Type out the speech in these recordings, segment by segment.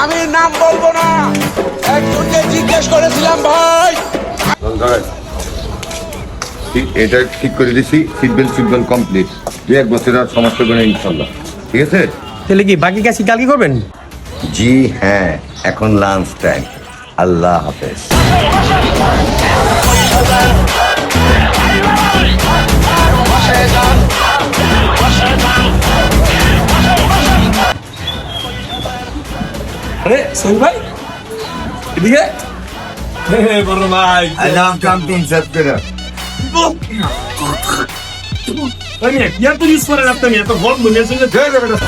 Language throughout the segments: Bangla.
আমি নাম বলবো না, একজনকে জিজ্ঞেস করেছিলাম ভাই। এটা ঠিক করে দিছি, সিটবেল্ট কমপ্লিট। 2-1 বছর আর সমস্যা হবে না ইনশাল্লাহ, ঠিক আছে? তাহলে কি বাকি কাজ কালকে করবেন? জি হ্যাঁ, এখন লাঞ্চ টাইম। আল্লাহ হাফেজ। আরে সোহেল ভাই, এদিকে। বড় ভাই, আলাম কাম তিন সাত করে।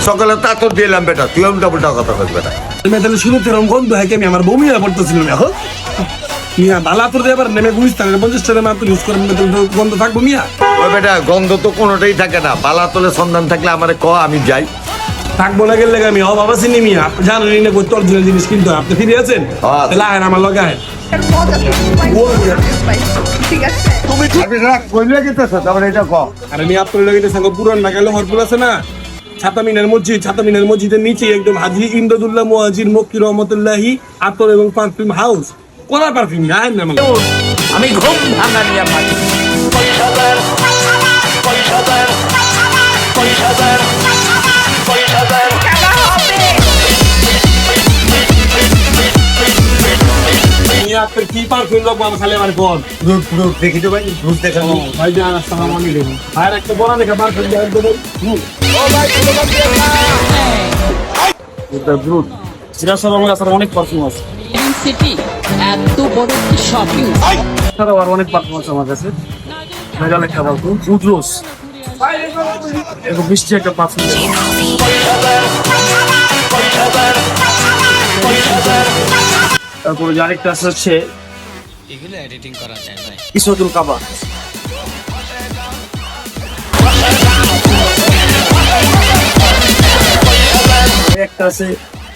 সকালে তা তো দিলাম বেটা, তুই উল্টা পুল্টা কথা বল বেটা। তাহলে শুরুতে এরকম গন্ধ হয় কি? আমি আমার বমি হয়ে পড়তেছিল এখন। মিয়া বালা তোর দিয়ে আবার নেমে 50 টাকা মাত্র ইউজ করেন, গন্ধ থাকবো মিয়া? ওই বেটা গন্ধ তো কোনোটাই থাকে না, বালা তলে সন্ধান থাকলে আমারে ক, আমি যাই। থাকবো না গেলে আমি ও বাবা চিনি মিয়া, আপনি জানেন না করতে অরিজিনাল জিনিস কিনতে হয়। আপনি ফিরে আছেন, তাহলে আয়েন আমার লগে আয়েন। ঠিক আছে, তুমি ঠিক কইলে গেতেছ তারপরে এটা ক। আর আমি আপনার লগে সঙ্গে পুরান ঢাকায় হরপুর আছে না, ছাতামিনার মসজিদের নিচে একদম হাজি ইমদাদুল্লাহ মুহাজির মক্কি রহমতুল্লাহি আতর এবং পারফিউম হাউস, কোলা পারফিউম আয়েন না আমার। আমি ঘুম ভাঙা নিয়ে ভাই। মিয়া আপনার কি পারফিউম লাগবো আমার খালি আমার বল। দেখি তো ভাই, রুট দেখাবো। ভাই জান আসসালামু আলাইকুম। আর একটা বড় দেখা পারফিউম দেন তো ভাই। ও ভাই স্লোগান দিয়েন না। এটা ব্রুট সিরাজের আমার কাছে অনেক পারফিউম আছে। সিটি এত বড় একটি শপিং এছাড়াও আর অনেক পারফিউম আছে আমার কাছে। মেগা লেখা পারফিউম উডরোস, এরকম মিষ্টি একটা পারফিউম। তারপরে যে আরেকটা আছে হচ্ছে এগুলো এডিটিং করা যায় ভাই। ইসরাতুল কাবা। একটা আছে,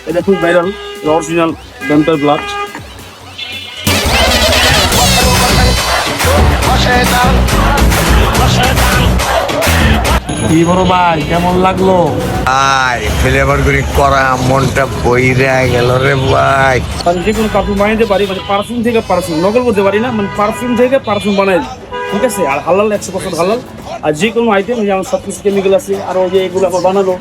এটা খুব ভাইরাল, অরিজিনাল ডেন্টাল ব্লাড। কি বড় ভাই, কেমন লাগলো? আয় ফ্লেভার করে করা মনটা বইরা গেল রে ভাই। মানে যে কোনো পারফিউম বানাইতে পারি, মানে পারফিউম থেকে পারফিউম নকল করতে পারি না, মানে পারফিউম থেকে পারফিউম বানাই, ঠিক আছে? আর হালাল 100% হালাল। আর যে কোনো আইটেম যেমন সব কিছু কেমিক্যাল আছে, আরও যে এগুলো আবার বানানো,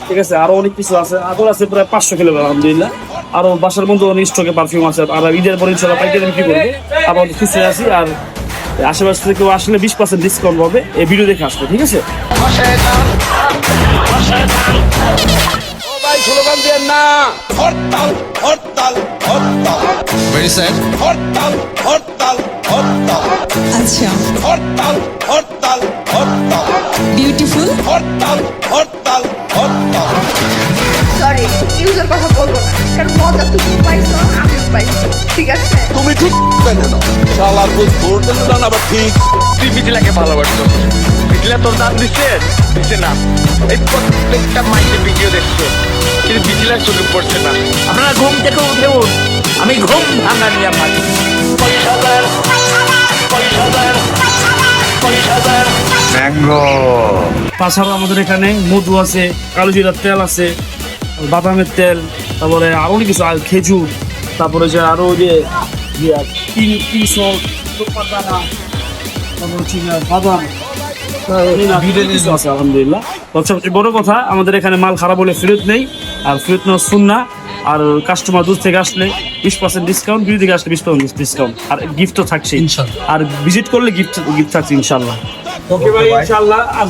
ঠিক আছে? আরও অনেক কিছু আছে, আদর আছে প্রায় 500 কিলো আলহামদুলিল্লাহ। আরও বাসার মধ্যে অনেক স্টকে পারফিউম আছে। আর ঈদের পরে ইনশাল্লাহ পাইকারি বিক্রি করবো, আবার খুশি আছি। আর আশেপাশ থেকে কেউ আসলে 20% ডিসকাউন্ট পাবে এই ভিডিও দেখে আসবে, ঠিক আছে? ও ভাই স্লোগান দিয়েন না। হরতাল হরতাল হরতাল। Very sad. হরতাল হরতাল হরতাল। আচ্ছা, হরতাল হরতাল হরতাল। বিউটিফুল। হরতাল হরতাল হরতাল। সরি ইউজের কথা বলবো না, কারণ মজা তুমি পাইছো আমিও পাইছি, ঠিক আছে? তুমি ঠিক কেন না? শালার বুঝ ভোট দিল না আবার ঠিক। তুই মিথিলাকে ভালোবাসতো, মিথিলা তোর দাম দিচ্ছে না। এই প্রত্যেকটা মাইকে ভিডিও দেখছো, কিন্তু মিথিলার চোখে পড়ছে না। আপনারা ঘুম থেকে উঠে উঠ, আমি ঘুম ভাঙা নিয়ে ভাই। ম্যাঙ্গো। তাছাড়া আমাদের এখানে মধু আছে, কালো জিরার তেল আছে, বাদামের তেল, তারপরে আরো অনেক কিছু, আর খেজুর, তারপরে যে আরো যে বাদাম, কিছু আছে আলহামদুলিল্লাহ। সবচেয়ে বড় কথা, আমাদের এখানে মাল খারাপ হলে ফেরত নেই, আর ফেরত নেওয়া সুন্নাহ। আর কাস্টমার দূর থেকে আসলে 20% ডিসকাউন্ট, দূর থেকে আসলে 20% ডিসকাউন্ট, আর গিফটও থাকছে ইনশাআল্লাহ। আর ভিজিট করলে গিফট থাকছে ইনশাআল্লাহ। ওকে ভাই, ইনশাআল্লাহ আজ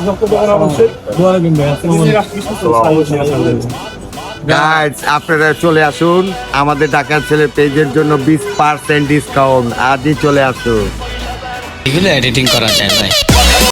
গাইস আপনারা চলে আসুন, আমাদের ঢাকার ছেলে পেজের জন্য 20% ডিসকাউন্ট। আজই চলে আসুন। এগুলো এডিটিং করা যায় ভাই।